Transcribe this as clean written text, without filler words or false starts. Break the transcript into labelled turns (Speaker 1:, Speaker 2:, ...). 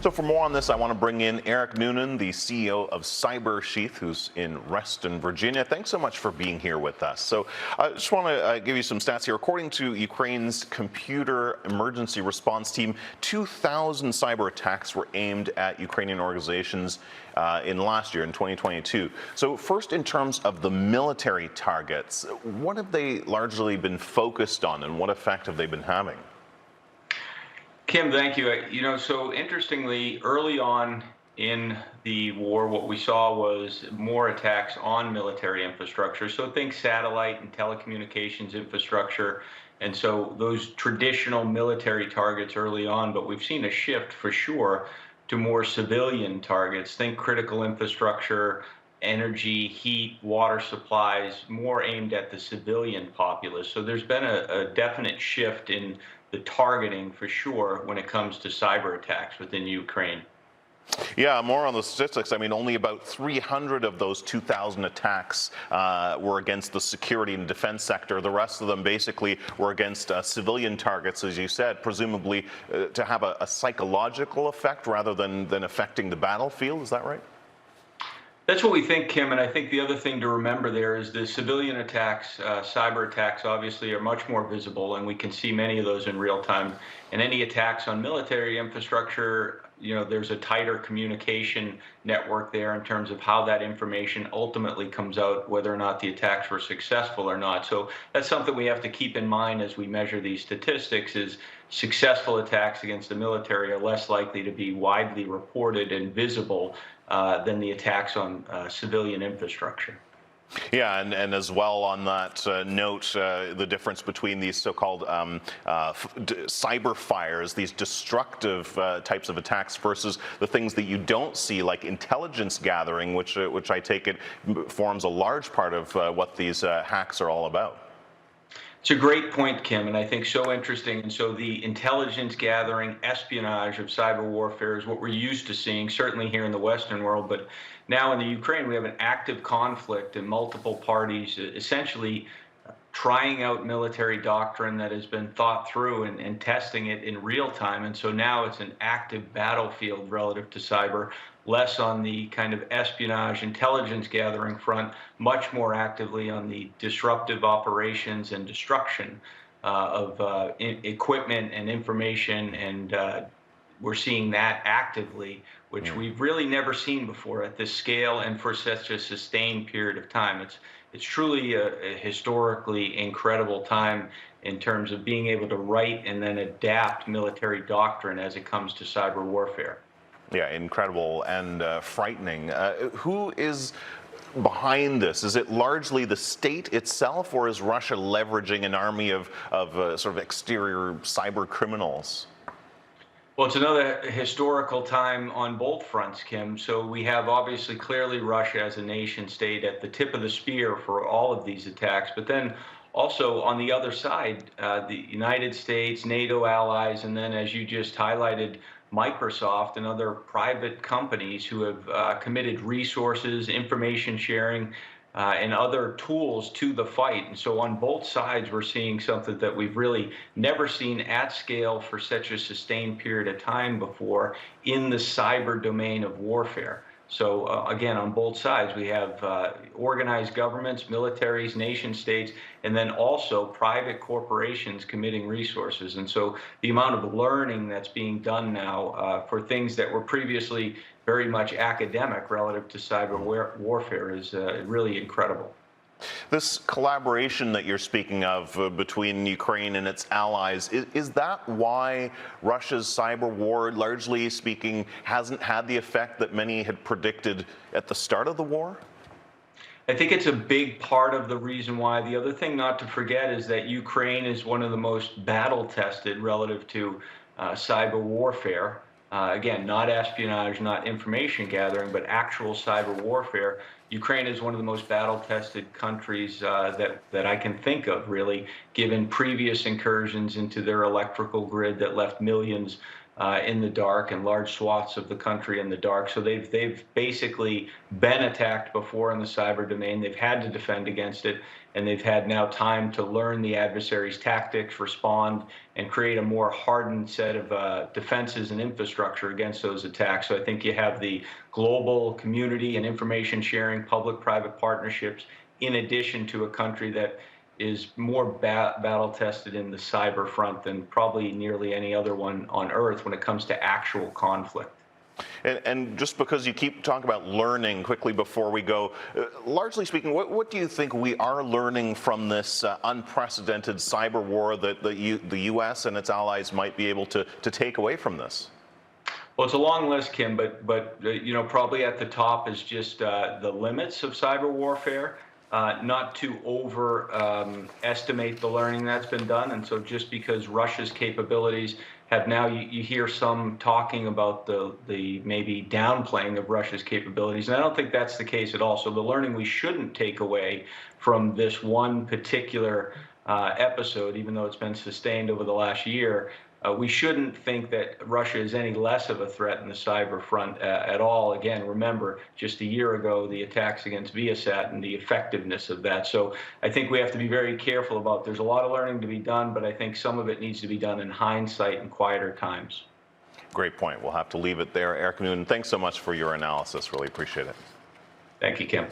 Speaker 1: So for more on this, I want to bring in Eric Noonan, the CEO of CyberSheath, who's in Reston, Virginia. Thanks so much for being here with us. So I just want to give you some stats here. According to Ukraine's Computer Emergency Response Team, 2,000 cyber attacks were aimed at Ukrainian organizations in last year, in 2022. So first, in terms of the military targets, what have they largely been focused on and what effect have they been having?
Speaker 2: Kim, thank you. So interestingly, early on in the war, what we saw was more attacks on military infrastructure. So think satellite and telecommunications infrastructure. And so those traditional military targets early on, but we've seen a shift for sure to more civilian targets. Think critical infrastructure, energy, heat, water supplies, more aimed at the civilian populace. So there's been a definite shift in the targeting for sure when it comes to cyber attacks within Ukraine.
Speaker 1: Yeah, more on the statistics. I mean, only about 300 of those 2,000 attacks were against the security and defense sector. The rest of them basically were against civilian targets, as you said, presumably to have a psychological effect rather than affecting the battlefield. Is that right?
Speaker 2: That's what we think, Kim, and I think the other thing to remember there is the civilian attacks, cyber attacks, obviously are much more visible, and we can see many of those in real time. And any attacks on military infrastructure, there's a tighter communication network there in terms of how that information ultimately comes out, whether or not the attacks were successful or not. So that's something we have to keep in mind as we measure these statistics is successful attacks against the military are less likely to be widely reported and visible than the attacks on civilian infrastructure.
Speaker 1: Yeah, and as well on that note, the difference between these so-called cyber fires, these destructive types of attacks versus the things that you don't see, like intelligence gathering, which I take it forms a large part of what these hacks are all about.
Speaker 2: It's a great point, Kim, and I think so interesting. And so the intelligence gathering, espionage of cyber warfare is what we're used to seeing, certainly here in the Western world. But now in the Ukraine, we have an active conflict and multiple parties essentially trying out military doctrine that has been thought through and testing it in real time. And so now it's an active battlefield relative to cyber, less on the kind of espionage, intelligence gathering front, much more actively on the disruptive operations and destruction of equipment and information. And we're seeing that actively, which we've really never seen before at this scale and for such a sustained period of time. It's truly a historically incredible time in terms of being able to write and then adapt military doctrine as it comes to cyber warfare.
Speaker 1: Yeah, incredible and frightening. Who is behind this? Is it largely the state itself, or is Russia leveraging an army of sort of exterior cyber criminals?
Speaker 2: Well, it's another historical time on both fronts, Kim. So we have obviously clearly Russia as a nation state at the tip of the spear for all of these attacks, but then also on the other side, the United States, NATO allies, and then as you just highlighted, Microsoft and other private companies who have committed resources, information sharing, and other tools to the fight. And so on both sides, we're seeing something that we've really never seen at scale for such a sustained period of time before in the cyber domain of warfare. So again, on both sides, we have organized governments, militaries, nation states, and then also private corporations committing resources. And so the amount of learning that's being done now for things that were previously very much academic relative to cyber warfare is really incredible.
Speaker 1: This collaboration that you're speaking of between Ukraine and its allies, is that why Russia's cyber war, largely speaking, hasn't had the effect that many had predicted at the start of the war?
Speaker 2: I think it's a big part of the reason why. The other thing not to forget is that Ukraine is one of the most battle-tested relative to cyber warfare. Again, not espionage, not information gathering, but actual cyber warfare. Ukraine is one of the most battle-tested countries that I can think of, really, given previous incursions into their electrical grid that left millions in the dark and large swaths of the country in the dark. So they've basically been attacked before in the cyber domain. They've had to defend against it, and they've had now time to learn the adversary's tactics, respond, and create a more hardened set of defenses and infrastructure against those attacks. So I think you have the global community and information sharing, public-private partnerships, in addition to a country that is more battle tested in the cyber front than probably nearly any other one on Earth when it comes to actual conflict.
Speaker 1: And just because you keep talking about learning quickly before we go, largely speaking, what do you think we are learning from this unprecedented cyber war that the U.S. and its allies might be able to take away from this?
Speaker 2: Well, it's a long list, Kim, but you know, probably at the top is just the limits of cyber warfare. Not to overestimate the learning that's been done. And so just because Russia's capabilities have now, you hear some talking about the maybe downplaying of Russia's capabilities. And I don't think that's the case at all. So the learning we shouldn't take away from this one particular episode, even though it's been sustained over the last year, we shouldn't think that Russia is any less of a threat in the cyber front at all. Again, remember, just a year ago, the attacks against Viasat and the effectiveness of that. So I think we have to be very careful about, there's a lot of learning to be done, but I think some of it needs to be done in hindsight and quieter times.
Speaker 1: Great point. We'll have to leave it there. Eric Noonan, thanks so much for your analysis. Really appreciate it.
Speaker 2: Thank you, Kim.